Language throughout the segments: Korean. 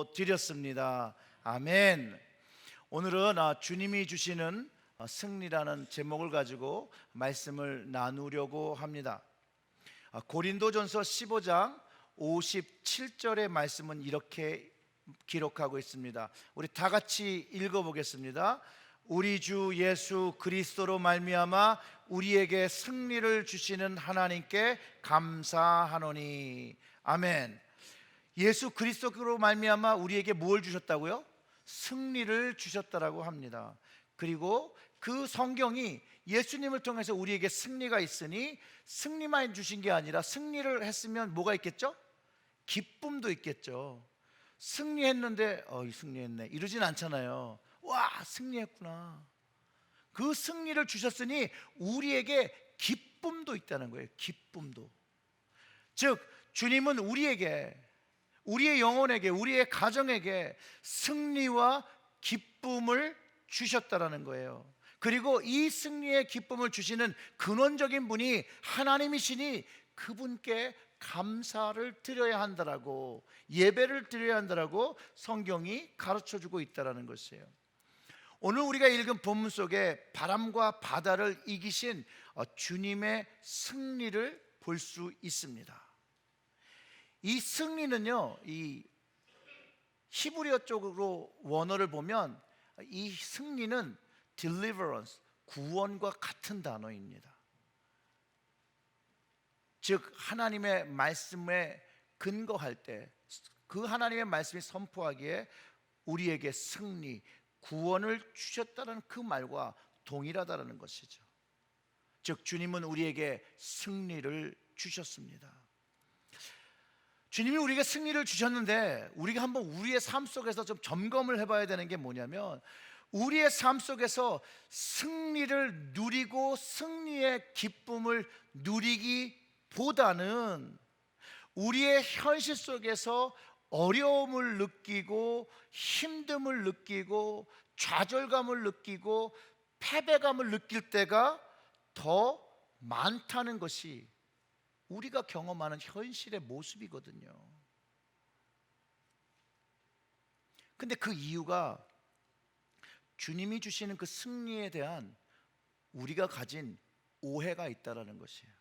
기도드렸습니다. 아멘. 오늘은 주님이 주시는 승리라는 제목을 가지고 말씀을 나누려고 합니다. 고린도전서 15장 57절의 말씀은 이렇게 기록하고 있습니다. 우리 다 같이 읽어보겠습니다. 우리 주 예수 그리스도로 말미암아 우리에게 승리를 주시는 하나님께 감사하노니. 아멘. 예수 그리스도로 말미암아 우리에게 뭘 주셨다고요? 승리를 주셨다라고 합니다. 그리고 그 성경이 예수님을 통해서 우리에게 승리가 있으니 승리만 주신 게 아니라 승리를 했으면 뭐가 있겠죠? 기쁨도 있겠죠. 승리했는데 승리했네 이러진 않잖아요. 와, 승리했구나. 그 승리를 주셨으니 우리에게 기쁨도 있다는 거예요. 기쁨도. 즉 주님은 우리에게, 우리의 영혼에게, 우리의 가정에게 승리와 기쁨을 주셨다라는 거예요. 그리고 이 승리의 기쁨을 주시는 근원적인 분이 하나님이시니 그분께 감사를 드려야 한다라고, 예배를 드려야 한다라고 성경이 가르쳐주고 있다라는 것이에요. 오늘 우리가 읽은 본문 속에 바람과 바다를 이기신 주님의 승리를 볼 수 있습니다. 이 승리는요, 이 히브리어 쪽으로 원어를 보면 이 승리는 deliverance, 구원과 같은 단어입니다. 즉 하나님의 말씀에 근거할 때 그 하나님의 말씀이 선포하기에 우리에게 승리, 구원을 주셨다는 그 말과 동일하다는 것이죠. 즉 주님은 우리에게 승리를 주셨습니다. 주님이 우리에게 승리를 주셨는데 우리가 한번 우리의 삶 속에서 좀 점검을 해봐야 되는 게 뭐냐면, 우리의 삶 속에서 승리를 누리고 승리의 기쁨을 누리기보다는 우리의 현실 속에서 어려움을 느끼고 힘듦을 느끼고 좌절감을 느끼고 패배감을 느낄 때가 더 많다는 것이 우리가 경험하는 현실의 모습이거든요. 근데 그 이유가 주님이 주시는 그 승리에 대한 우리가 가진 오해가 있다라는 것이에요.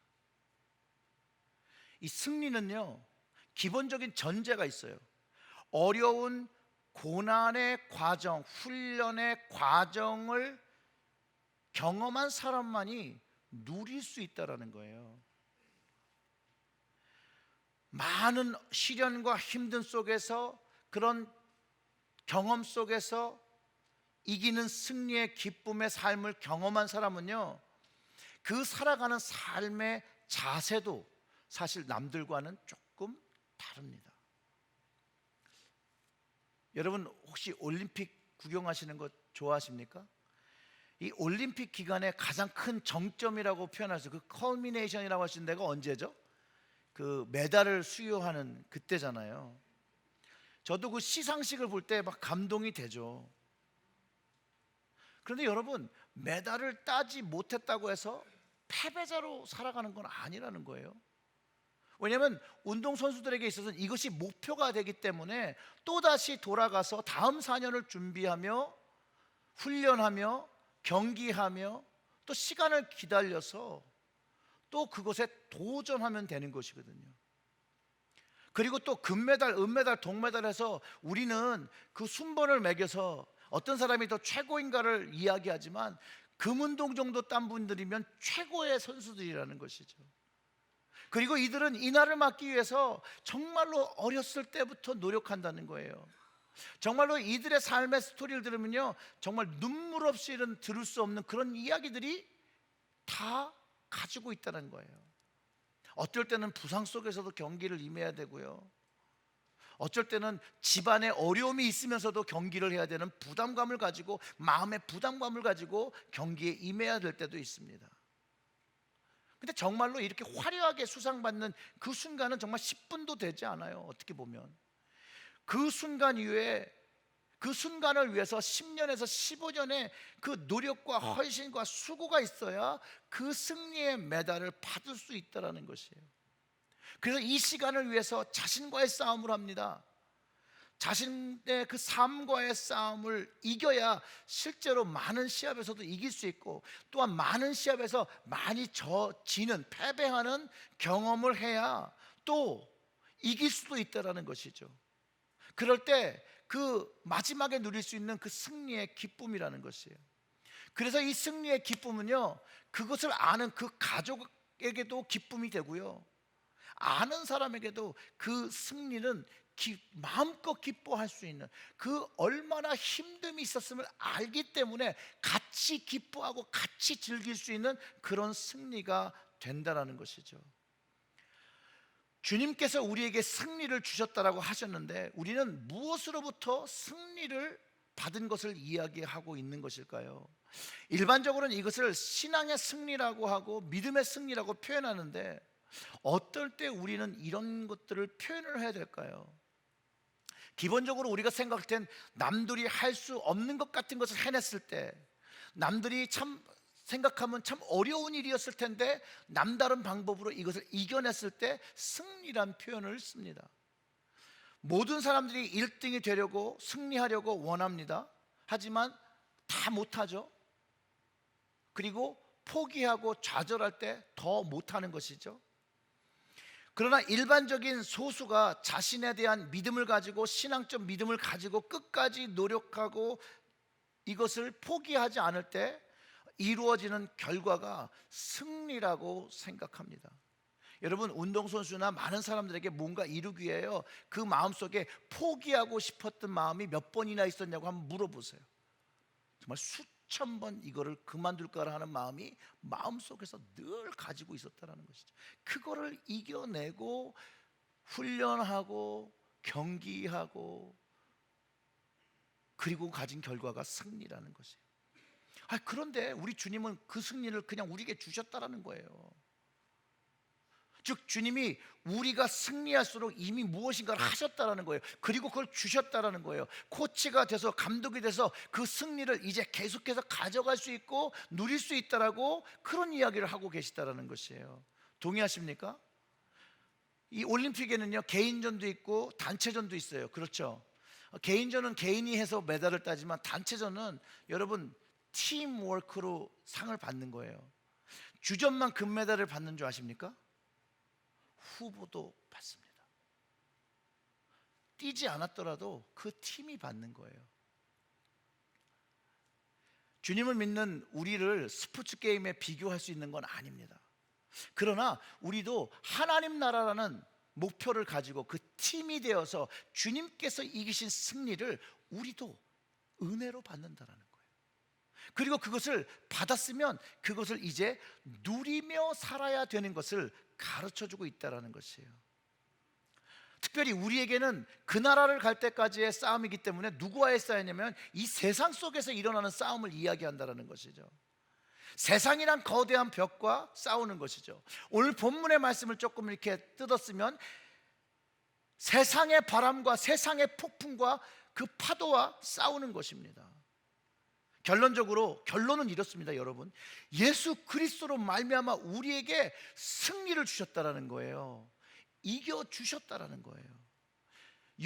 이 승리는요, 기본적인 전제가 있어요. 어려운 고난의 과정, 훈련의 과정을 경험한 사람만이 누릴 수 있다라는 거예요. 많은 시련과 힘든 속에서, 그런 경험 속에서 이기는 승리의 기쁨의 삶을 경험한 사람은요, 그 살아가는 삶의 자세도 사실 남들과는 조금 다릅니다. 여러분 혹시 올림픽 구경하시는 거 좋아하십니까? 이 올림픽 기간에 가장 큰 정점이라고 표현할 수, 그 컬미네이션이라고 하시는 데가 언제죠? 그 메달을 수여하는 그때잖아요. 저도 그 시상식을 볼 때 막 감동이 되죠. 그런데 여러분, 메달을 따지 못했다고 해서 패배자로 살아가는 건 아니라는 거예요. 왜냐하면 운동선수들에게 있어서는 이것이 목표가 되기 때문에 또다시 돌아가서 다음 4년을 준비하며 훈련하며 경기하며 또 시간을 기다려서 또 그것에 도전하면 되는 것이거든요. 그리고 또 금메달, 은메달, 동메달에서 우리는 그 순번을 매겨서 어떤 사람이 더 최고인가를 이야기하지만 금운동 정도 딴 분들이면 최고의 선수들이라는 것이죠. 그리고 이들은 이날을 맞기 위해서 정말로 어렸을 때부터 노력한다는 거예요. 정말로 이들의 삶의 스토리를 들으면요, 정말 눈물 없이는 들을 수 없는 그런 이야기들이 다 가지고 있다는 거예요. 어쩔 때는 부상 속에서도 경기를 임해야 되고요, 어쩔 때는 집안에 어려움이 있으면서도 경기를 해야 되는 부담감을 가지고, 마음의 부담감을 가지고 경기에 임해야 될 때도 있습니다. 근데 정말로 이렇게 화려하게 수상받는 그 순간은 정말 10분도 되지 않아요. 어떻게 보면 그 순간 이후에, 그 순간을 위해서 10년에서 15년의 그 노력과 헌신과 수고가 있어야 그 승리의 메달을 받을 수 있다는 것이에요. 그래서 이 시간을 위해서 자신과의 싸움을 합니다. 자신의 그 삶과의 싸움을 이겨야 실제로 많은 시합에서도 이길 수 있고, 또한 많은 시합에서 많이 지는, 패배하는 경험을 해야 또 이길 수도 있다라는 것이죠. 그럴 때 그 마지막에 누릴 수 있는 그 승리의 기쁨이라는 것이에요. 그래서 이 승리의 기쁨은요, 그것을 아는 그 가족에게도 기쁨이 되고요, 아는 사람에게도 그 승리는 마음껏 기뻐할 수 있는, 그 얼마나 힘듦이 있었음을 알기 때문에 같이 기뻐하고 같이 즐길 수 있는 그런 승리가 된다라는 것이죠. 주님께서 우리에게 승리를 주셨다라고 하셨는데, 우리는 무엇으로부터 승리를 받은 것을 이야기하고 있는 것일까요? 일반적으로는 이것을 신앙의 승리라고 하고 믿음의 승리라고 표현하는데, 어떨 때 우리는 이런 것들을 표현을 해야 될까요? 기본적으로 우리가 생각할 땐 남들이 할 수 없는 것 같은 것을 해냈을 때, 남들이 참 생각하면 참 어려운 일이었을 텐데 남다른 방법으로 이것을 이겨냈을 때 승리란 표현을 씁니다. 모든 사람들이 1등이 되려고, 승리하려고 원합니다. 하지만 다 못하죠. 그리고 포기하고 좌절할 때 더 못하는 것이죠. 그러나 일반적인 소수가 자신에 대한 믿음을 가지고, 신앙적 믿음을 가지고 끝까지 노력하고 이것을 포기하지 않을 때 이루어지는 결과가 승리라고 생각합니다. 여러분, 운동선수나 많은 사람들에게 뭔가 이루기 위해요, 그 마음속에 포기하고 싶었던 마음이 몇 번이나 있었냐고 한번 물어보세요. 정말 수천 번 이거를 그만둘까 하는 마음이 마음속에서 늘 가지고 있었다는 것이죠. 그거를 이겨내고 훈련하고 경기하고 그리고 가진 결과가 승리라는 것이에요. 그런데 우리 주님은 그 승리를 그냥 우리에게 주셨다라는 거예요. 즉, 주님이 우리가 승리할수록 이미 무엇인가를 하셨다라는 거예요. 그리고 그걸 주셨다라는 거예요. 코치가 돼서, 감독이 돼서 그 승리를 이제 계속해서 가져갈 수 있고 누릴 수 있다라고, 그런 이야기를 하고 계시다라는 것이에요. 동의하십니까? 이 올림픽에는요, 개인전도 있고 단체전도 있어요. 그렇죠? 개인전은 개인이 해서 메달을 따지만, 단체전은 여러분 팀워크로 상을 받는 거예요. 주전만 금메달을 받는 줄 아십니까? 후보도 받습니다. 뛰지 않았더라도 그 팀이 받는 거예요. 주님을 믿는 우리를 스포츠 게임에 비교할 수 있는 건 아닙니다. 그러나 우리도 하나님 나라라는 목표를 가지고 그 팀이 되어서 주님께서 이기신 승리를 우리도 은혜로 받는다라는 거예요. 그리고 그것을 받았으면 그것을 이제 누리며 살아야 되는 것을 가르쳐주고 있다는 것이에요. 특별히 우리에게는 그 나라를 갈 때까지의 싸움이기 때문에 누구와의 싸움이냐면 이 세상 속에서 일어나는 싸움을 이야기한다는 것이죠. 세상이란 거대한 벽과 싸우는 것이죠. 오늘 본문의 말씀을 조금 이렇게 뜯었으면, 세상의 바람과 세상의 폭풍과 그 파도와 싸우는 것입니다. 결론은 이렇습니다. 여러분, 예수 그리스도로 말미암아 우리에게 승리를 주셨다라는 거예요. 이겨 주셨다라는 거예요.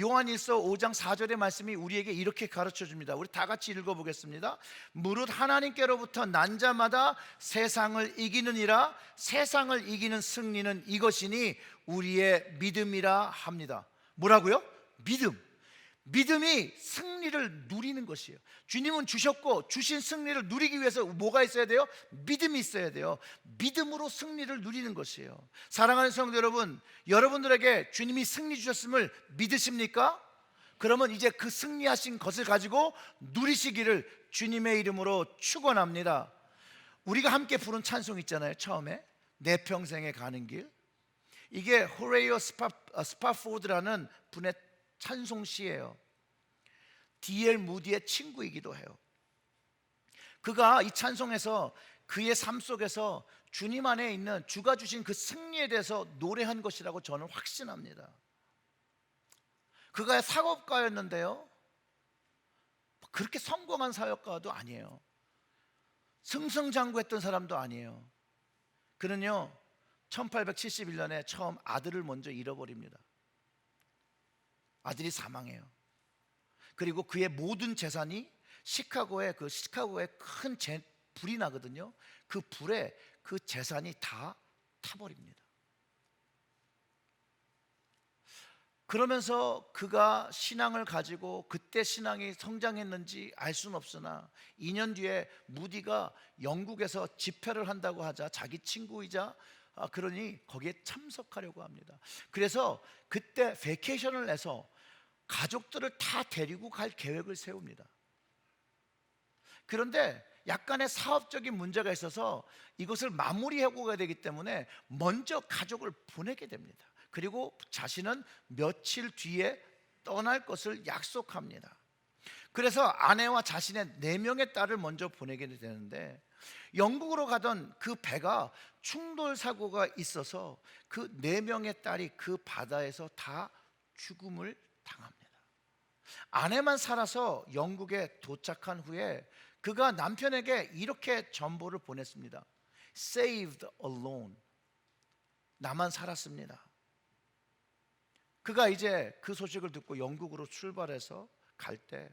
요한일서 5장 4절의 말씀이 우리에게 이렇게 가르쳐 줍니다. 우리 다 같이 읽어보겠습니다. 무릇 하나님께로부터 난 자마다 세상을 이기느니라. 세상을 이기는 승리는 이것이니 우리의 믿음이라 합니다. 뭐라고요? 믿음이 승리를 누리는 것이에요. 주님은 주셨고, 주신 승리를 누리기 위해서 뭐가 있어야 돼요? 믿음이 있어야 돼요. 믿음으로 승리를 누리는 것이에요. 사랑하는 성도 여러분, 여러분들에게 주님이 승리 주셨음을 믿으십니까? 그러면 이제 그 승리하신 것을 가지고 누리시기를 주님의 이름으로 축원합니다. 우리가 함께 부른 찬송 있잖아요. 처음에 내 평생에 가는 길. 이게 호레이어 스파포드라는 분의 찬송시예요. D.L. 무디의 친구이기도 해요. 그가 이 찬송에서 그의 삶 속에서 주님 안에 있는 주가 주신 그 승리에 대해서 노래한 것이라고 저는 확신합니다. 그가 사업가였는데요, 그렇게 성공한 사업가도 아니에요. 승승장구했던 사람도 아니에요. 그는요 1871년에 처음 아들을 먼저 잃어버립니다. 아들이 사망해요. 그리고 그의 모든 재산이 시카고에 큰 불이 나거든요. 그 불에 그 재산이 다 타버립니다. 그러면서 그가 신앙을 가지고 그때 신앙이 성장했는지 알 수는 없으나 2년 뒤에 무디가 영국에서 집회를 한다고 하자 자기 친구이자 그러니 거기에 참석하려고 합니다. 그래서 그때 베케이션을 내서 가족들을 다 데리고 갈 계획을 세웁니다. 그런데 약간의 사업적인 문제가 있어서 이것을 마무리하고 가야 되기 때문에 먼저 가족을 보내게 됩니다. 그리고 자신은 며칠 뒤에 떠날 것을 약속합니다. 그래서 아내와 자신의 4명의 딸을 먼저 보내게 되는데 영국으로 가던 그 배가 충돌 사고가 있어서 그 4명의 딸이 그 바다에서 다 죽음을 당합니다. 아내만 살아서 영국에 도착한 후에 그가 남편에게 이렇게 전보를 보냈습니다. Saved alone. 나만 살았습니다. 그가 이제 그 소식을 듣고 영국으로 출발해서 갈 때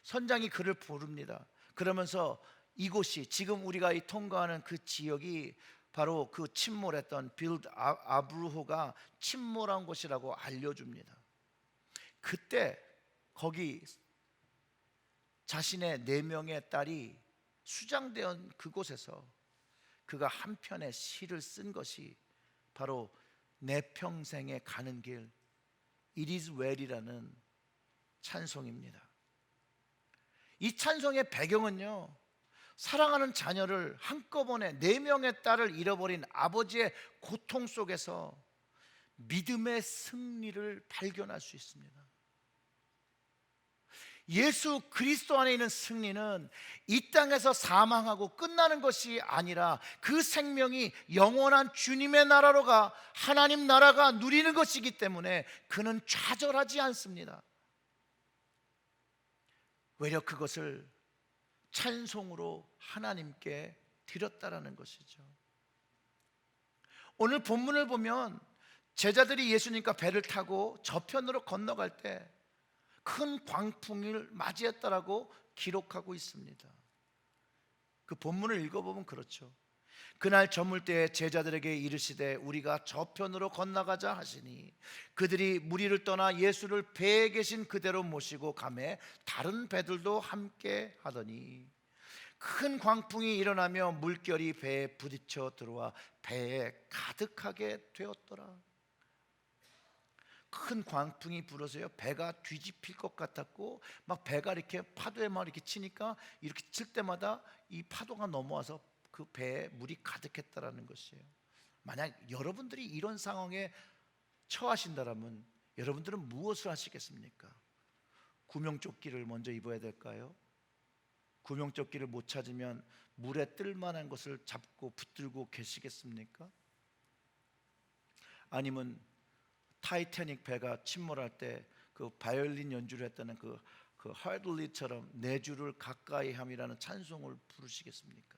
선장이 그를 부릅니다. 그러면서 이곳이 지금 우리가 통과하는 그 지역이 바로 그 침몰했던 빌드 아브루호가 침몰한 곳이라고 알려줍니다. 그때 거기 자신의 4명의 딸이 수장된 그곳에서 그가 한 편의 시를 쓴 것이 바로 내 평생에 가는 길 It is well이라는 찬송입니다. 이 찬송의 배경은요, 사랑하는 자녀를 한꺼번에 4명의 딸을 잃어버린 아버지의 고통 속에서 믿음의 승리를 발견할 수 있습니다. 예수 그리스도 안에 있는 승리는 이 땅에서 사망하고 끝나는 것이 아니라 그 생명이 영원한 주님의 나라로 가 하나님 나라가 누리는 것이기 때문에 그는 좌절하지 않습니다. 외려 그것을 찬송으로 하나님께 드렸다라는 것이죠. 오늘 본문을 보면 제자들이 예수님과 배를 타고 저편으로 건너갈 때 큰 광풍을 맞이했다라고 기록하고 있습니다. 그 본문을 읽어보면 그렇죠. 그날 저물 때에 제자들에게 이르시되 우리가 저편으로 건너가자 하시니 그들이 무리를 떠나 예수를 배에 계신 그대로 모시고 가매 다른 배들도 함께 하더니 큰 광풍이 일어나며 물결이 배에 부딪혀 들어와 배에 가득하게 되었더라. 큰 광풍이 불어서요 배가 뒤집힐 것 같았고 막 배가 이렇게 파도에 막 이렇게 치니까 이렇게 칠 때마다 이 파도가 넘어와서 그 배에 물이 가득했다라는 것이에요. 만약 여러분들이 이런 상황에 처하신다라면 여러분들은 무엇을 하시겠습니까? 구명조끼를 먼저 입어야 될까요? 구명조끼를 못 찾으면 물에 뜰 만한 것을 잡고 붙들고 계시겠습니까? 아니면 타이타닉 배가 침몰할 때 그 바이올린 연주를 했다는 그 하들리처럼 내 주를 가까이 함이라는 찬송을 부르시겠습니까?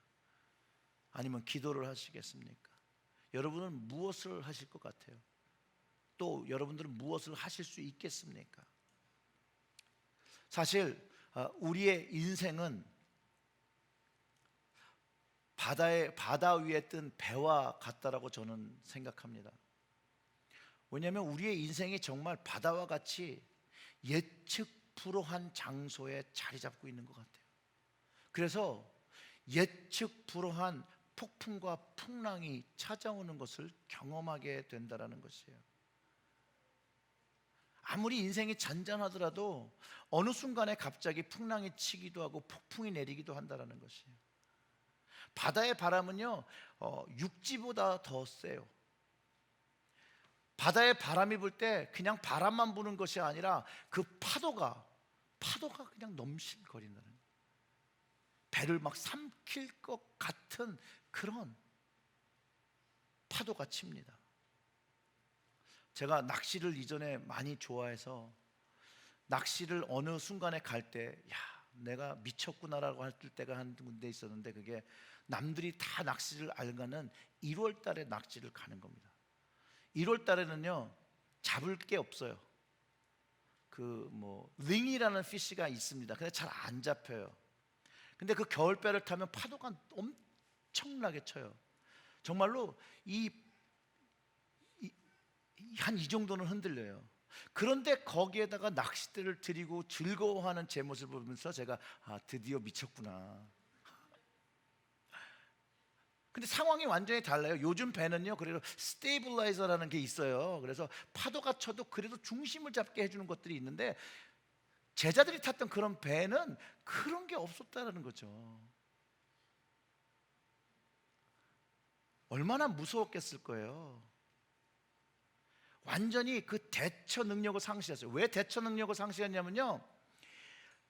아니면 기도를 하시겠습니까? 여러분은 무엇을 하실 것 같아요? 또 여러분들은 무엇을 하실 수 있겠습니까? 사실 우리의 인생은 바다 위에 뜬 배와 같다라고 저는 생각합니다. 왜냐하면 우리의 인생이 정말 바다와 같이 예측 불허한 장소에 자리 잡고 있는 것 같아요. 그래서 예측 불허한 폭풍과 풍랑이 찾아오는 것을 경험하게 된다는 것이에요. 아무리 인생이 잔잔하더라도 어느 순간에 갑자기 풍랑이 치기도 하고 폭풍이 내리기도 한다는 것이에요. 바다의 바람은요 육지보다 더 세요. 바다에 바람이 불 때 그냥 바람만 부는 것이 아니라 그 파도가 그냥 넘실거린다는 거예요. 배를 막 삼킬 것 같은 그런 파도가 칩니다. 제가 낚시를 이전에 많이 좋아해서 낚시를 어느 순간에 갈 때 내가 미쳤구나라고 할 때가 한 군데 있었는데 그게 남들이 다 낚시를 알가는 1월 달에 낚시를 가는 겁니다. 1월 달에는요 잡을 게 없어요. 링이라는 피시가 있습니다. 근데 잘 안 잡혀요. 근데 그 겨울배를 타면 파도가 엄청나게 쳐요. 정말로 한 이 정도는 흔들려요. 그런데 거기에다가 낚싯대를 들이고 즐거워하는 제 모습을 보면서 제가 드디어 미쳤구나. 근데 상황이 완전히 달라요. 요즘 배는요, 그래도 스테이블라이저라는 게 있어요. 그래서 파도가 쳐도 그래도 중심을 잡게 해주는 것들이 있는데, 제자들이 탔던 그런 배는 그런 게 없었다는 거죠. 얼마나 무서웠겠을 거예요. 완전히 그 대처 능력을 상실했어요. 왜 대처 능력을 상실했냐면요,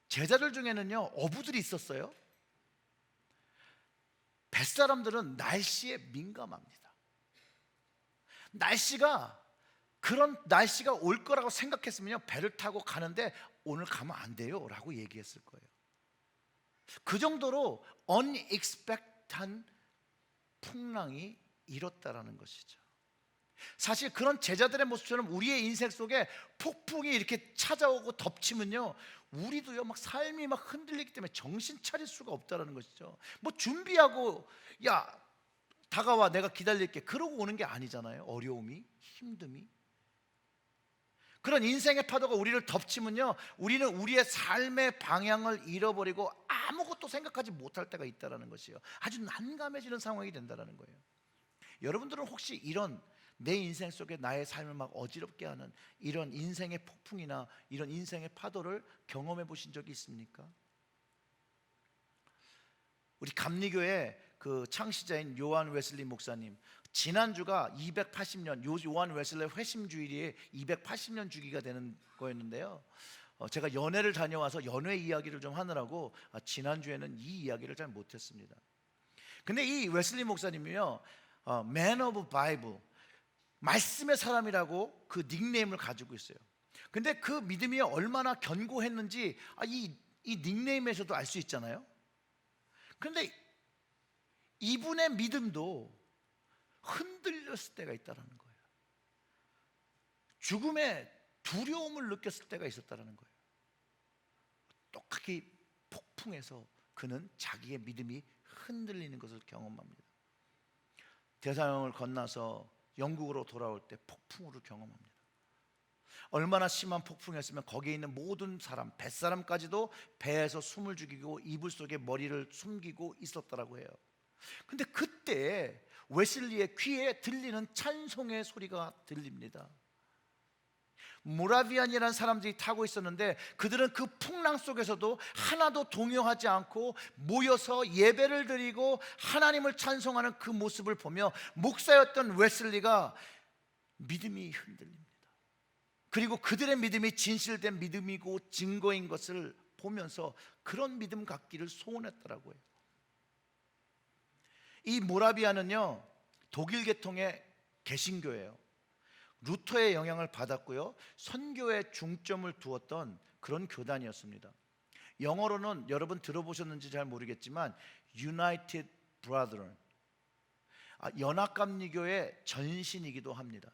제자들 중에는요 어부들이 있었어요. 뱃사람들은 날씨에 민감합니다. 그런 날씨가 올 거라고 생각했으면요, 배를 타고 가는데 오늘 가면 안 돼요 라고 얘기했을 거예요. 그 정도로 unexpected한 풍랑이 일었다라는 것이죠. 사실 그런 제자들의 모습처럼 우리의 인생 속에 폭풍이 이렇게 찾아오고 덮치면요, 우리도요 막 삶이 막 흔들리기 때문에 정신 차릴 수가 없다라는 것이죠. 뭐 준비하고 야 다가와 내가 기다릴게 그러고 오는 게 아니잖아요. 어려움이, 힘듦이. 그런 인생의 파도가 우리를 덮치면요, 우리는 우리의 삶의 방향을 잃어버리고 아무것도 생각하지 못할 때가 있다라는 것이에요. 아주 난감해지는 상황이 된다라는 거예요. 여러분들은 혹시 이런 내 인생 속에 나의 삶을 막 어지럽게 하는 이런 인생의 폭풍이나 이런 인생의 파도를 경험해 보신 적이 있습니까? 우리 감리교회 그 창시자인 요한 웨슬리 목사님, 지난주가 280년 요한 웨슬리 회심주일이 280년 주기가 되는 거였는데요, 제가 연회를 다녀와서 연회 이야기를 좀 하느라고 지난주에는 이 이야기를 잘 못했습니다. 근데 이 웨슬리 목사님이요, Man of Bible, 말씀의 사람이라고 그 닉네임을 가지고 있어요. 근데 그 믿음이 얼마나 견고했는지 이 닉네임에서도 알 수 있잖아요. 그런데 이분의 믿음도 흔들렸을 때가 있다는 거예요. 죽음의 두려움을 느꼈을 때가 있었다는 거예요. 똑같이 폭풍에서 그는 자기의 믿음이 흔들리는 것을 경험합니다. 대서양을 건너서 영국으로 돌아올 때 폭풍우를 경험합니다. 얼마나 심한 폭풍이었으면 거기에 있는 모든 사람, 뱃사람까지도 배에서 숨을 죽이고 이불 속에 머리를 숨기고 있었다라고 해요. 근데 그때 웨슬리의 귀에 들리는 찬송의 소리가 들립니다. 모라비안이라는 사람들이 타고 있었는데 그들은 그 풍랑 속에서도 하나도 동요하지 않고 모여서 예배를 드리고 하나님을 찬송하는 그 모습을 보며 목사였던 웨슬리가 믿음이 흔들립니다. 그리고 그들의 믿음이 진실된 믿음이고 증거인 것을 보면서 그런 믿음 갖기를 소원했더라고요. 이 모라비안은요, 독일 계통의 개신교예요. 루터의 영향을 받았고요, 선교에 중점을 두었던 그런 교단이었습니다. 영어로는 여러분 들어보셨는지 잘 모르겠지만 United Brethren, 연합감리교의 전신이기도 합니다.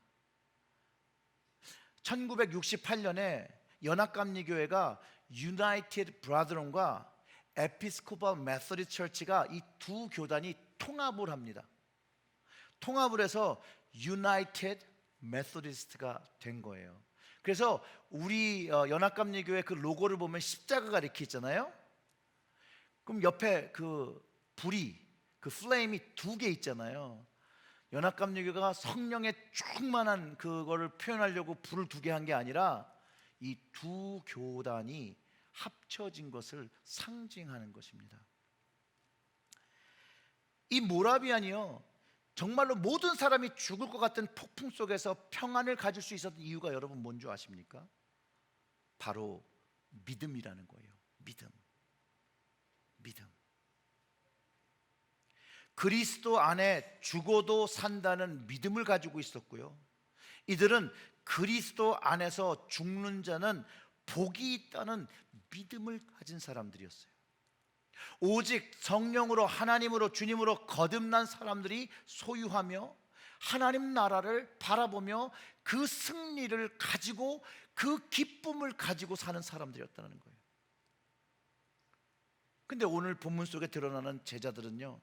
1968년에 연합감리교회가 United Brethren과 Episcopal Methodist Church가 이 두 교단이 통합을 합니다. 통합을 해서 United 메소디스트가 된 거예요. 그래서 우리 연합감리교회 그 로고를 보면 십자가가 이렇게 있잖아요. 그럼 옆에 그 불이, 그 플레임이 두 개 있잖아요. 연합감리교회가 성령의 충만한 그거를 표현하려고 불을 두 개 한 게 아니라 이 두 교단이 합쳐진 것을 상징하는 것입니다. 이 모라비안이요, 정말로 모든 사람이 죽을 것 같은 폭풍 속에서 평안을 가질 수 있었던 이유가 여러분 뭔지 아십니까? 바로 믿음이라는 거예요. 믿음. 그리스도 안에 죽어도 산다는 믿음을 가지고 있었고요, 이들은 그리스도 안에서 죽는 자는 복이 있다는 믿음을 가진 사람들이었어요. 오직 성령으로, 하나님으로, 주님으로 거듭난 사람들이 소유하며 하나님 나라를 바라보며 그 승리를 가지고 그 기쁨을 가지고 사는 사람들이었다는 거예요. 근데 오늘 본문 속에 드러나는 제자들은요,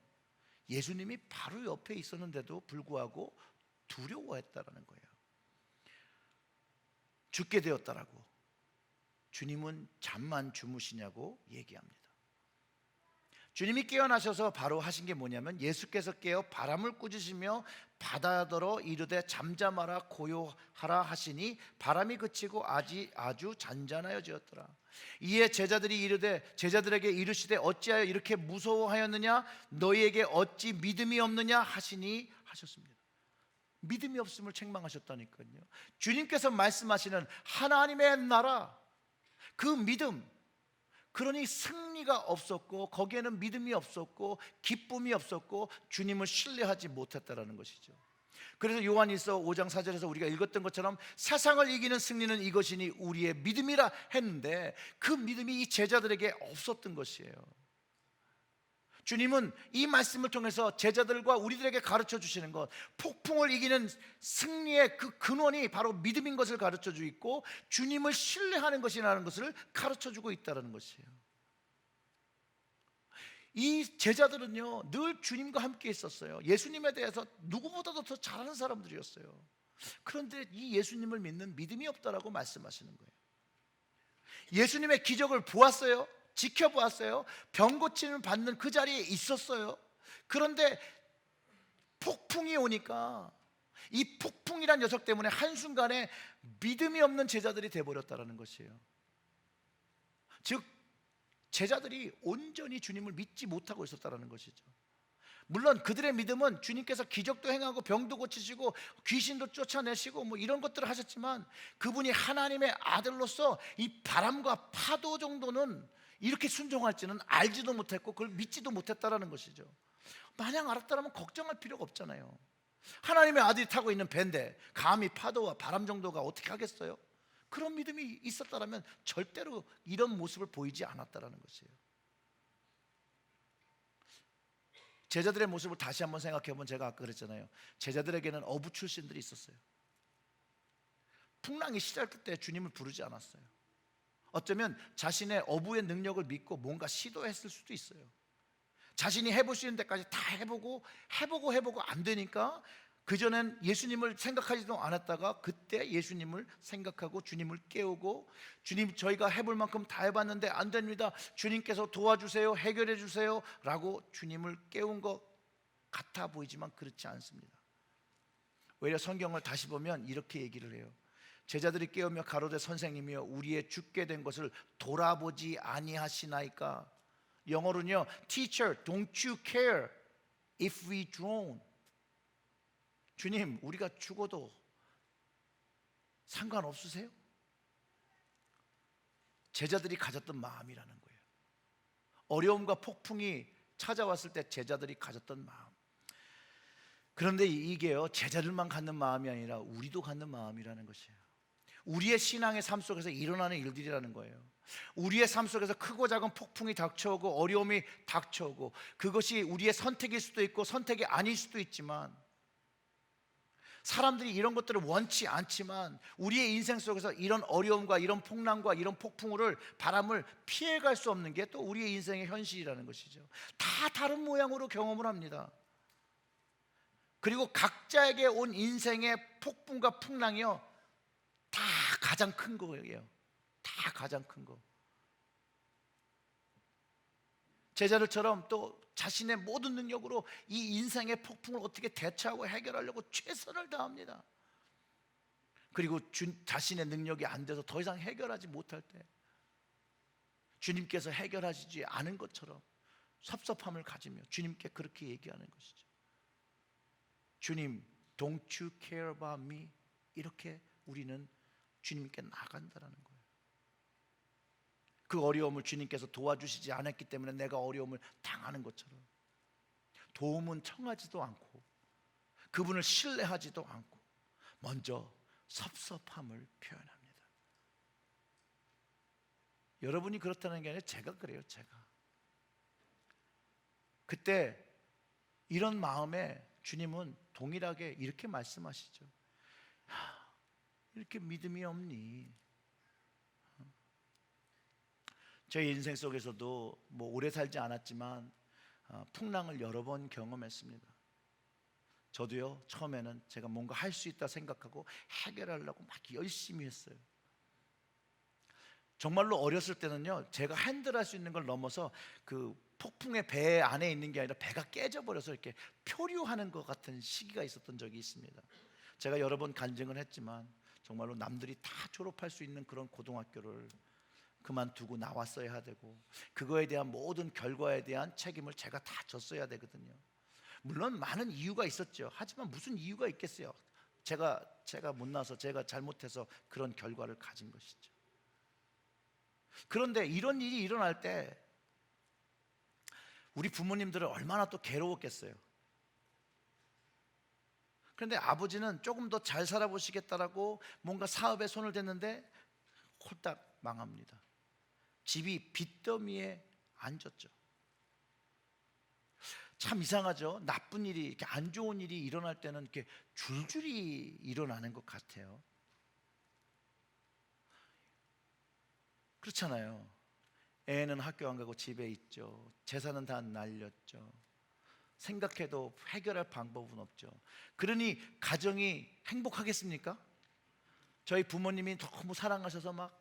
예수님이 바로 옆에 있었는데도 불구하고 두려워했다라는 거예요. 죽게 되었다라고. 주님은 잠만 주무시냐고 얘기합니다. 주님이 깨어나셔서 바로 하신 게 뭐냐면, 예수께서 깨어 바람을 꾸짖으며 바다더러 이르되 잠잠하라 고요하라 하시니 바람이 그치고 아주 잔잔하여지었더라. 이에 제자들에게 이르시되 어찌하여 이렇게 무서워하였느냐, 너희에게 어찌 믿음이 없느냐 하시니 하셨습니다. 믿음이 없음을 책망하셨다니까요. 주님께서 말씀하시는 하나님의 나라, 그 믿음, 그러니 승리가 없었고 거기에는 믿음이 없었고 기쁨이 없었고 주님을 신뢰하지 못했다라는 것이죠. 그래서 요한일서 5장 4절에서 우리가 읽었던 것처럼 세상을 이기는 승리는 이것이니 우리의 믿음이라 했는데, 그 믿음이 이 제자들에게 없었던 것이에요. 주님은 이 말씀을 통해서 제자들과 우리들에게 가르쳐 주시는 것, 폭풍을 이기는 승리의 그 근원이 바로 믿음인 것을 가르쳐 주고 있고, 주님을 신뢰하는 것이라는 것을 가르쳐 주고 있다는 것이에요. 이 제자들은요, 늘 주님과 함께 있었어요. 예수님에 대해서 누구보다도 더 잘 아는 사람들이었어요. 그런데 이 예수님을 믿는 믿음이 없다라고 말씀하시는 거예요. 예수님의 기적을 보았어요. 지켜보았어요. 병 고침을 받는 그 자리에 있었어요. 그런데 폭풍이 오니까 이 폭풍이란 녀석 때문에 한순간에 믿음이 없는 제자들이 되어버렸다는 것이에요. 즉 제자들이 온전히 주님을 믿지 못하고 있었다는 것이죠. 물론 그들의 믿음은 주님께서 기적도 행하고 병도 고치시고 귀신도 쫓아내시고 뭐 이런 것들을 하셨지만, 그분이 하나님의 아들로서 이 바람과 파도 정도는 이렇게 순종할지는 알지도 못했고 그걸 믿지도 못했다라는 것이죠. 만약 알았다면 걱정할 필요가 없잖아요. 하나님의 아들이 타고 있는 배인데 감히 파도와 바람 정도가 어떻게 하겠어요? 그런 믿음이 있었다면 절대로 이런 모습을 보이지 않았다라는 것이에요. 제자들의 모습을 다시 한번 생각해 보면, 제가 아까 그랬잖아요. 제자들에게는 어부 출신들이 있었어요. 풍랑이 시작할 때 주님을 부르지 않았어요. 어쩌면 자신의 어부의 능력을 믿고 뭔가 시도했을 수도 있어요. 자신이 해볼 수 있는 데까지 다 해보고 안 되니까 그전엔 예수님을 생각하지도 않았다가 그때 예수님을 생각하고 주님을 깨우고, 주님 저희가 해볼 만큼 다 해봤는데 안 됩니다, 주님께서 도와주세요, 해결해 주세요 라고 주님을 깨운 것 같아 보이지만 그렇지 않습니다. 오히려 성경을 다시 보면 이렇게 얘기를 해요. 제자들이 깨우며 가로되 선생님이여 우리의 죽게 된 것을 돌아보지 아니하시나이까. 영어로는요, Teacher, don't you care if we drown? 주님, 우리가 죽어도 상관없으세요? 제자들이 가졌던 마음이라는 거예요. 어려움과 폭풍이 찾아왔을 때 제자들이 가졌던 마음. 그런데 이게요, 제자들만 갖는 마음이 아니라 우리도 갖는 마음이라는 것이에요. 우리의 신앙의 삶 속에서 일어나는 일들이라는 거예요. 우리의 삶 속에서 크고 작은 폭풍이 닥쳐오고 어려움이 닥쳐오고, 그것이 우리의 선택일 수도 있고 선택이 아닐 수도 있지만, 사람들이 이런 것들을 원치 않지만 우리의 인생 속에서 이런 어려움과 이런 풍랑과 이런 폭풍을, 바람을 피해갈 수 없는 게 또 우리의 인생의 현실이라는 것이죠. 다 다른 모양으로 경험을 합니다. 그리고 각자에게 온 인생의 폭풍과 풍랑이요, 다 가장 큰 거예요. 다 가장 큰 거. 제자들처럼 또 자신의 모든 능력으로 이 인생의 폭풍을 어떻게 대처하고 해결하려고 최선을 다합니다. 그리고 자신의 능력이 안 돼서 더 이상 해결하지 못할 때 주님께서 해결하시지 않은 것처럼 섭섭함을 가지며 주님께 그렇게 얘기하는 것이죠. 주님, don't you care about me? 이렇게 우리는 주님께 나간다라는 거예요. 그 어려움을 주님께서 도와주시지 않았기 때문에 내가 어려움을 당하는 것처럼 도움은 청하지도 않고 그분을 신뢰하지도 않고 먼저 섭섭함을 표현합니다. 여러분이 그렇다는 게 아니라 제가 그래요. 제가 그때 이런 마음에 주님은 동일하게 이렇게 말씀하시죠. 이렇게 믿음이 없니? 제 인생 속에서도 뭐 오래 살지 않았지만 풍랑을 여러 번 경험했습니다. 저도요, 처음에는 제가 뭔가 할 수 있다 생각하고 해결하려고 막 열심히 했어요. 정말로 어렸을 때는요, 제가 핸들할 수 있는 걸 넘어서 그 폭풍의 배 안에 있는 게 아니라 배가 깨져버려서 이렇게 표류하는 것 같은 시기가 있었던 적이 있습니다. 제가 여러 번 간증을 했지만 정말로 남들이 다 졸업할 수 있는 그런 고등학교를 그만두고 나왔어야 되고, 그거에 대한 모든 결과에 대한 책임을 제가 다 졌어야 되거든요. 물론 많은 이유가 있었죠. 하지만 무슨 이유가 있겠어요? 제가 못 나서, 제가 잘못해서 그런 결과를 가진 것이죠. 그런데 이런 일이 일어날 때 우리 부모님들은 얼마나 또 괴로웠겠어요. 그런데 아버지는 조금 더 잘 살아보시겠다라고 뭔가 사업에 손을 댔는데 홀딱 망합니다. 집이 빚더미에 앉았죠. 참 이상하죠. 나쁜 일이, 이렇게 안 좋은 일이 일어날 때는 이렇게 줄줄이 일어나는 것 같아요. 그렇잖아요. 애는 학교 안 가고 집에 있죠. 재산은 다 날렸죠. 생각해도 해결할 방법은 없죠. 그러니 가정이 행복하겠습니까? 저희 부모님이 너무 사랑하셔서 막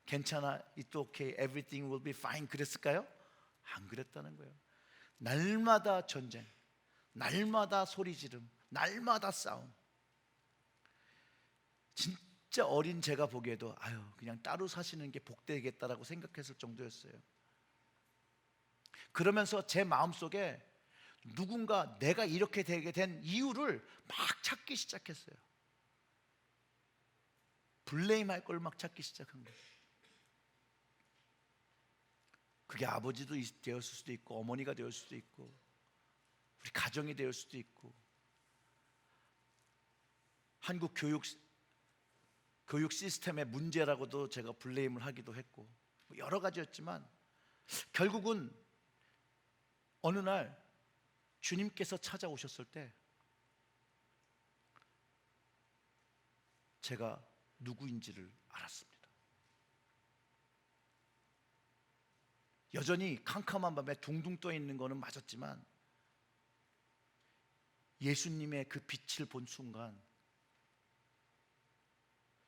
괜찮아, it's okay, everything will be fine 그랬을까요? 안 그랬다는 거예요. 날마다 전쟁, 날마다 소리 지름, 날마다 싸움. 진짜 어린 제가 보기에도 그냥 따로 사시는 게 복되겠다라고 생각했을 정도였어요. 그러면서 제 마음속에 누군가 내가 이렇게 되게 된 이유를 막 찾기 시작했어요. 블레임할 걸 막 찾기 시작한 거예요. 그게 아버지도 되었을 수도 있고, 어머니가 되었을 수도 있고, 우리 가정이 되었을 수도 있고, 한국 교육 시스템의 문제라고도 제가 블레임을 하기도 했고, 여러 가지였지만 결국은 어느 날 주님께서 찾아오셨을 때 제가 누구인지를 알았습니다. 여전히 캄캄한 밤에 둥둥 떠 있는 것은 맞았지만 예수님의 그 빛을 본 순간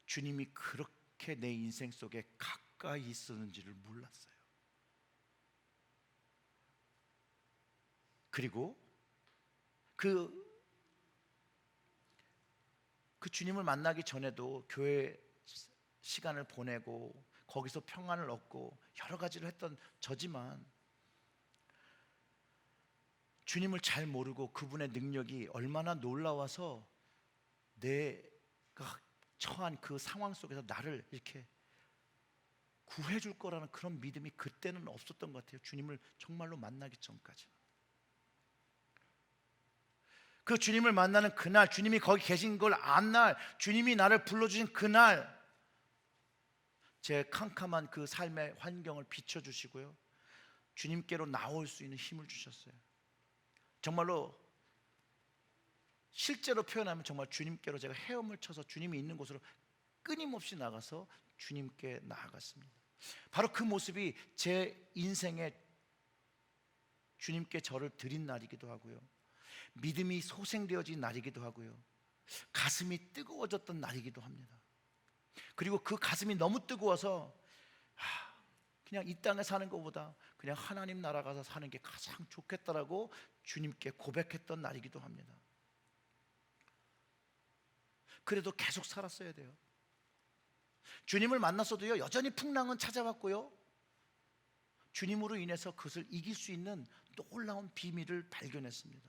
주님이 그렇게 내 인생 속에 가까이 있었는지를 몰랐어요. 그리고 그 주님을 만나기 전에도 교회 시간을 보내고 거기서 평안을 얻고 여러 가지를 했던 저지만, 주님을 잘 모르고 그분의 능력이 얼마나 놀라워서 내가 처한 그 상황 속에서 나를 이렇게 구해줄 거라는 그런 믿음이 그때는 없었던 것 같아요. 주님을 정말로 만나기 전까지. 그 주님을 만나는 그날, 주님이 거기 계신 걸 안 날, 주님이 나를 불러주신 그날, 제 캄캄한 그 삶의 환경을 비춰주시고요, 주님께로 나올 수 있는 힘을 주셨어요. 정말로 실제로 표현하면 정말 주님께로 제가 헤엄을 쳐서 주님이 있는 곳으로 끊임없이 나가서 주님께 나아갔습니다. 바로 그 모습이 제 인생에 주님께 저를 드린 날이기도 하고요, 믿음이 소생되어진 날이기도 하고요, 가슴이 뜨거워졌던 날이기도 합니다. 그리고 그 가슴이 너무 뜨거워서 그냥 이 땅에 사는 것보다 그냥 하나님 나라 가서 사는 게 가장 좋겠다라고 주님께 고백했던 날이기도 합니다. 그래도 계속 살았어야 돼요. 주님을 만났어도요, 여전히 풍랑은 찾아왔고요, 주님으로 인해서 그것을 이길 수 있는 놀라운 비밀을 발견했습니다.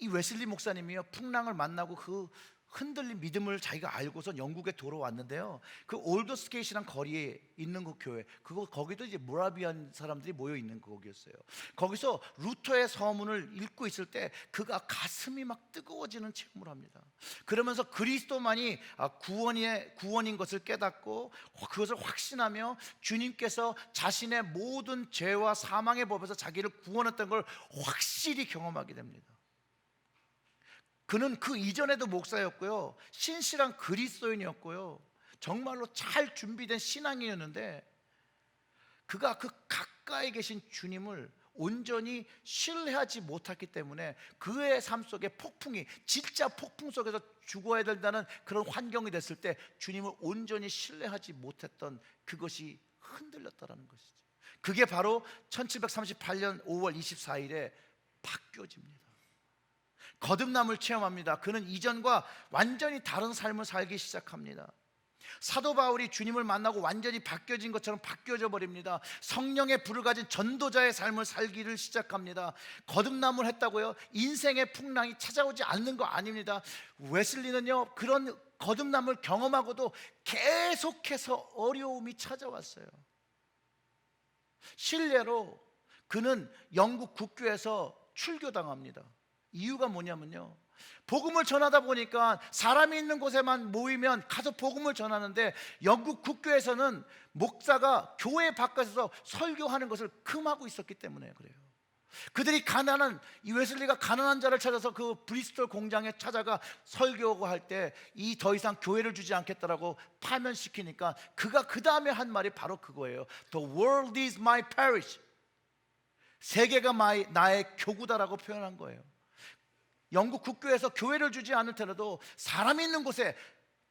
이 웨슬리 목사님이요, 풍랑을 만나고 그 흔들린 믿음을 자기가 알고서 영국에 돌아왔는데요. 그 올더스케이시란 거리에 있는 그 교회, 거기도 이제 모라비안 사람들이 모여 있는 거기였어요. 거기서 루터의 서문을 읽고 있을 때 그가 가슴이 막 뜨거워지는 체험을 합니다. 그러면서 그리스도만이 구원인 것을 깨닫고 그것을 확신하며 주님께서 자신의 모든 죄와 사망의 법에서 자기를 구원했던 걸 확실히 경험하게 됩니다. 그는 그 이전에도 목사였고요, 신실한 그리스도인이었고요, 정말로 잘 준비된 신앙인이었는데 그가 그 가까이 계신 주님을 온전히 신뢰하지 못했기 때문에 그의 삶 속에 폭풍이, 진짜 폭풍 속에서 죽어야 된다는 그런 환경이 됐을 때 주님을 온전히 신뢰하지 못했던 그것이 흔들렸다는 것이죠. 그게 바로 1738년 5월 24일에 바뀌어집니다. 거듭남을 체험합니다. 그는 이전과 완전히 다른 삶을 살기 시작합니다. 사도 바울이 주님을 만나고 완전히 바뀌어진 것처럼 바뀌어져 버립니다. 성령의 불을 가진 전도자의 삶을 살기를 시작합니다. 거듭남을 했다고요? 인생의 풍랑이 찾아오지 않는 거 아닙니다. 웨슬리는요, 그런 거듭남을 경험하고도 계속해서 어려움이 찾아왔어요. 실례로 그는 영국 국교에서 출교당합니다. 이유가 뭐냐면요, 복음을 전하다 보니까 사람이 있는 곳에만 모이면 가서 복음을 전하는데 영국 국교에서는 목사가 교회 바깥에서 설교하는 것을 금하고 있었기 때문에 그래요. 그들이 이 웨슬리가 가난한 자를 찾아서 그 브리스톨 공장에 찾아가 설교하고 할 때 이 더 이상 교회를 주지 않겠다라고 파면시키니까 그가 그 다음에 한 말이 바로 그거예요. The world is my parish. 세계가 나의 교구다라고 표현한 거예요. 영국 국교에서 교회를 주지 않을테라도 사람이 있는 곳에,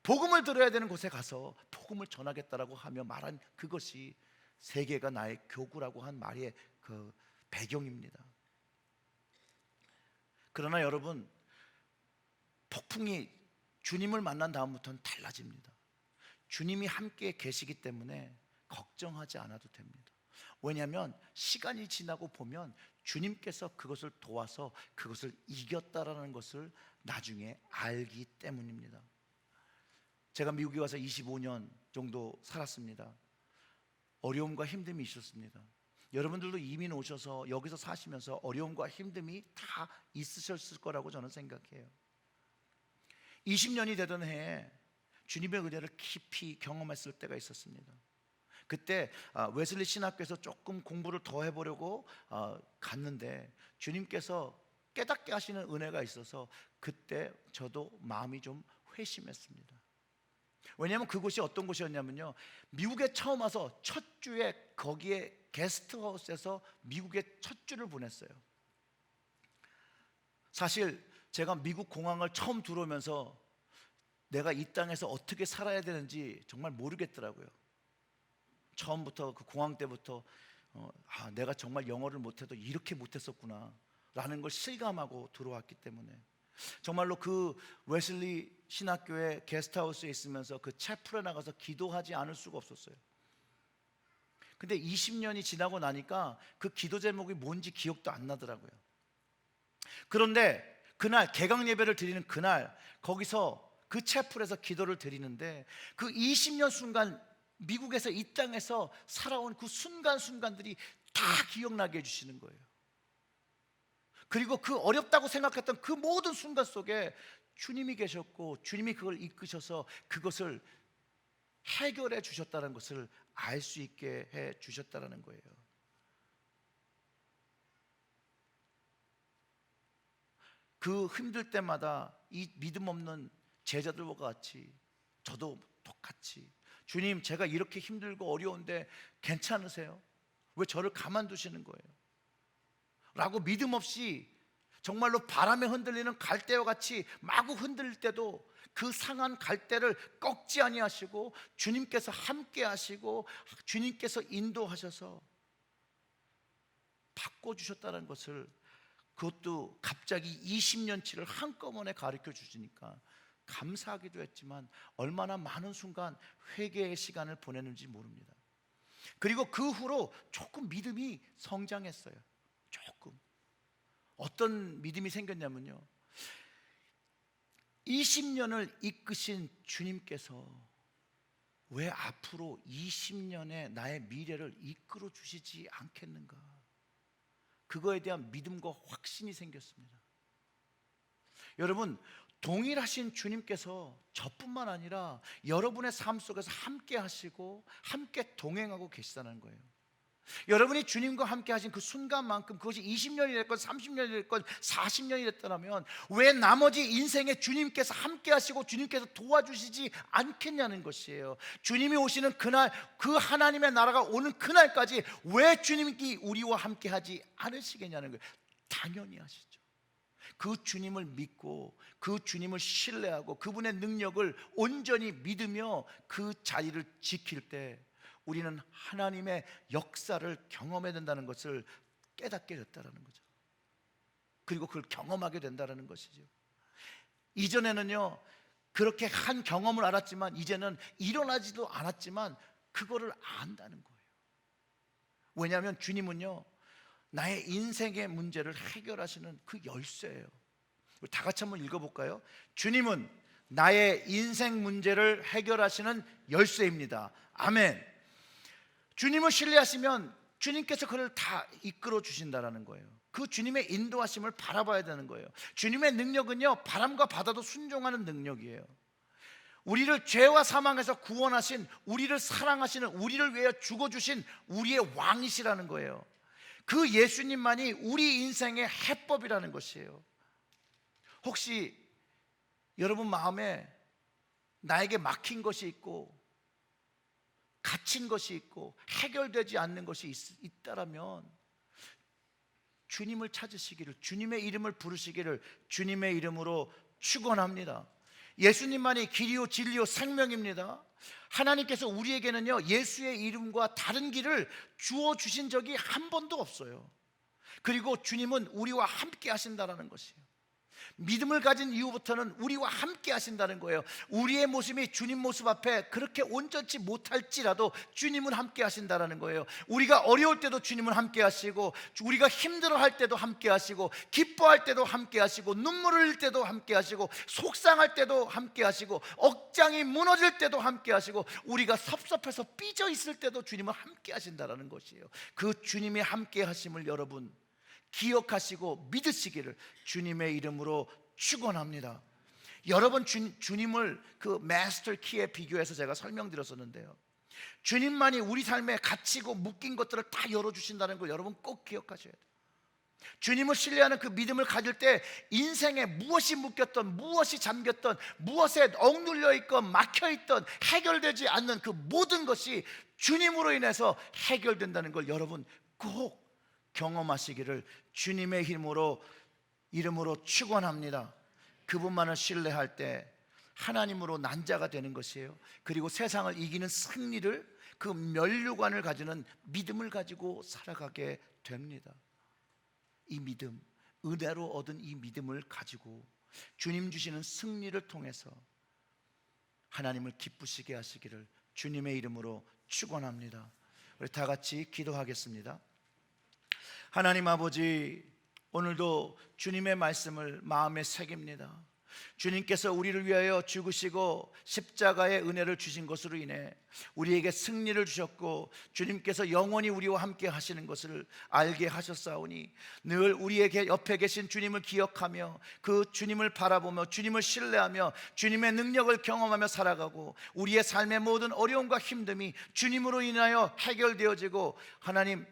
복음을 들어야 되는 곳에 가서 복음을 전하겠다라고 하며 말한 그것이 세계가 나의 교구라고 한 말의 그 배경입니다. 그러나 여러분, 폭풍이 주님을 만난 다음부터는 달라집니다. 주님이 함께 계시기 때문에 걱정하지 않아도 됩니다. 왜냐하면 시간이 지나고 보면 주님께서 그것을 도와서 그것을 이겼다라는 것을 나중에 알기 때문입니다. 제가 미국에 와서 25년 정도 살았습니다. 어려움과 힘듦이 있었습니다. 여러분들도 이민 오셔서 여기서 사시면서 어려움과 힘듦이 다 있으셨을 거라고 저는 생각해요. 20년이 되던 해에 주님의 은혜를 깊이 경험했을 때가 있었습니다. 그때 웨슬리 신학교에서 조금 공부를 더 해보려고 갔는데 주님께서 깨닫게 하시는 은혜가 있어서 그때 저도 마음이 좀 회심했습니다. 왜냐하면 그곳이 어떤 곳이었냐면요, 미국에 처음 와서 첫 주에 거기에 게스트하우스에서 미국에 첫 주를 보냈어요. 사실 제가 미국 공항을 처음 들어오면서 내가 이 땅에서 어떻게 살아야 되는지 정말 모르겠더라고요. 처음부터 그 공항 때부터 내가 정말 영어를 못해도 이렇게 못했었구나 라는 걸 실감하고 들어왔기 때문에 정말로 그 웨슬리 신학교의 게스트하우스에 있으면서 그 채플에 나가서 기도하지 않을 수가 없었어요. 근데 20년이 지나고 나니까 그 기도 제목이 뭔지 기억도 안 나더라고요. 그런데 그날 개강 예배를 드리는 그날 거기서 그 채플에서 기도를 드리는데 그 20년 순간 미국에서 이 땅에서 살아온 그 순간순간들이 다 기억나게 해주시는 거예요. 그리고 그 어렵다고 생각했던 그 모든 순간 속에 주님이 계셨고 주님이 그걸 이끄셔서 그것을 해결해 주셨다는 것을 알 수 있게 해 주셨다는 거예요. 그 힘들 때마다 이 믿음 없는 제자들과 같이 저도 똑같이 주님, 제가 이렇게 힘들고 어려운데 괜찮으세요? 왜 저를 가만두시는 거예요? 라고 믿음 없이 정말로 바람에 흔들리는 갈대와 같이 마구 흔들릴 때도 그 상한 갈대를 꺾지 아니하시고 주님께서 함께 하시고 주님께서 인도하셔서 바꿔주셨다는 것을, 그것도 갑자기 20년치를 한꺼번에 가르쳐 주시니까 감사하기도 했지만 얼마나 많은 순간 회개의 시간을 보내는지 모릅니다. 그리고 그 후로 조금 믿음이 성장했어요. 조금. 어떤 믿음이 생겼냐면요, 20년을 이끄신 주님께서 왜 앞으로 20년의 나의 미래를 이끌어 주시지 않겠는가? 그거에 대한 믿음과 확신이 생겼습니다. 여러분, 동일하신 주님께서 저뿐만 아니라 여러분의 삶 속에서 함께 하시고 함께 동행하고 계시다는 거예요. 여러분이 주님과 함께 하신 그 순간만큼, 그것이 20년이 됐건 30년이 됐건 40년이 됐다면 왜 나머지 인생에 주님께서 함께 하시고 주님께서 도와주시지 않겠냐는 것이에요. 주님이 오시는 그날, 그 하나님의 나라가 오는 그날까지 왜 주님이 우리와 함께 하지 않으시겠냐는 거예요. 당연히 하시죠. 그 주님을 믿고 그 주님을 신뢰하고 그분의 능력을 온전히 믿으며 그 자리를 지킬 때 우리는 하나님의 역사를 경험해야 된다는 것을 깨닫게 됐다는 거죠. 그리고 그걸 경험하게 된다는 것이죠. 이전에는요, 그렇게 한 경험을 알았지만 이제는 일어나지도 않았지만 그거를 안다는 거예요. 왜냐하면 주님은요, 나의 인생의 문제를 해결하시는 그 열쇠예요. 다 같이 한번 읽어볼까요? 주님은 나의 인생 문제를 해결하시는 열쇠입니다. 아멘. 주님을 신뢰하시면 주님께서 그를 다 이끌어 주신다는 거예요. 그 주님의 인도하심을 바라봐야 되는 거예요. 주님의 능력은요, 바람과 바다도 순종하는 능력이에요. 우리를 죄와 사망에서 구원하신, 우리를 사랑하시는, 우리를 위해 죽어주신 우리의 왕이시라는 거예요. 그 예수님만이 우리 인생의 해법이라는 것이에요. 혹시 여러분 마음에 나에게 막힌 것이 있고 갇힌 것이 있고 해결되지 않는 것이 있다라면 주님을 찾으시기를, 주님의 이름을 부르시기를 주님의 이름으로 축원합니다. 예수님만이 길이요 진리요 생명입니다. 하나님께서 우리에게는요, 예수의 이름과 다른 길을 주어 주신 적이 한 번도 없어요. 그리고 주님은 우리와 함께 하신다는 것이에요. 믿음을 가진 이후부터는 우리와 함께 하신다는 거예요. 우리의 모습이 주님 모습 앞에 그렇게 온전치 못할지라도 주님은 함께 하신다는 거예요. 우리가 어려울 때도 주님은 함께 하시고, 우리가 힘들어할 때도 함께 하시고, 기뻐할 때도 함께 하시고, 눈물을 흘릴 때도 함께 하시고, 속상할 때도 함께 하시고, 억장이 무너질 때도 함께 하시고, 우리가 섭섭해서 삐져 있을 때도 주님은 함께 하신다는 것이에요. 그 주님의 함께 하심을 여러분 기억하시고 믿으시기를 주님의 이름으로 축원합니다. 여러분, 주님을 그 마스터 키에 비교해서 제가 설명드렸었는데요, 주님만이 우리 삶에 갇히고 묶인 것들을 다 열어주신다는 걸 여러분 꼭 기억하셔야 돼요. 주님을 신뢰하는 그 믿음을 가질 때 인생에 무엇이 묶였던, 무엇이 잠겼던, 무엇에 억눌려 있건 막혀있던, 해결되지 않는 그 모든 것이 주님으로 인해서 해결된다는 걸 여러분 꼭 경험하시기를 주님의 이름으로 축원합니다. 그분만을 신뢰할 때 하나님으로 난 자가 되는 것이에요. 그리고 세상을 이기는 승리를, 그 면류관을 가지는 믿음을 가지고 살아가게 됩니다. 이 믿음, 은혜로 얻은 이 믿음을 가지고 주님 주시는 승리를 통해서 하나님을 기쁘시게 하시기를 주님의 이름으로 축원합니다. 우리 다 같이 기도하겠습니다. 하나님 아버지, 오늘도 주님의 말씀을 마음에 새깁니다. 주님께서 우리를 위하여 죽으시고 십자가의 은혜를 주신 것으로 인해 우리에게 승리를 주셨고, 주님께서 영원히 우리와 함께 하시는 것을 알게 하셨사오니 늘 우리에게 옆에 계신 주님을 기억하며 그 주님을 바라보며 주님을 신뢰하며 주님의 능력을 경험하며 살아가고, 우리의 삶의 모든 어려움과 힘듦이 주님으로 인하여 해결되어지고 하나님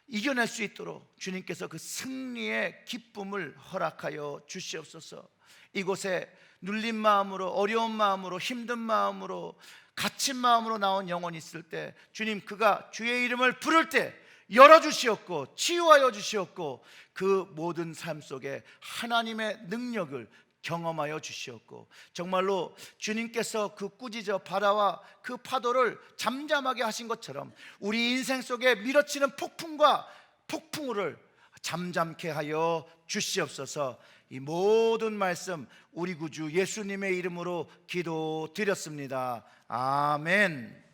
이겨낼 수 있도록 주님께서 그 승리의 기쁨을 허락하여 주시옵소서. 이곳에 눌린 마음으로, 어려운 마음으로, 힘든 마음으로, 갇힌 마음으로 나온 영혼이 있을 때 주님, 그가 주의 이름을 부를 때 열어주시옵고 치유하여 주시옵고 그 모든 삶 속에 하나님의 능력을 경험하여 주시옵고, 정말로 주님께서 그 꾸짖어 바다와 그 파도를 잠잠하게 하신 것처럼 우리 인생 속에 밀어치는 폭풍과 폭풍우를 잠잠케 하여 주시옵소서. 이 모든 말씀 우리 구주 예수님의 이름으로 기도드렸습니다. 아멘.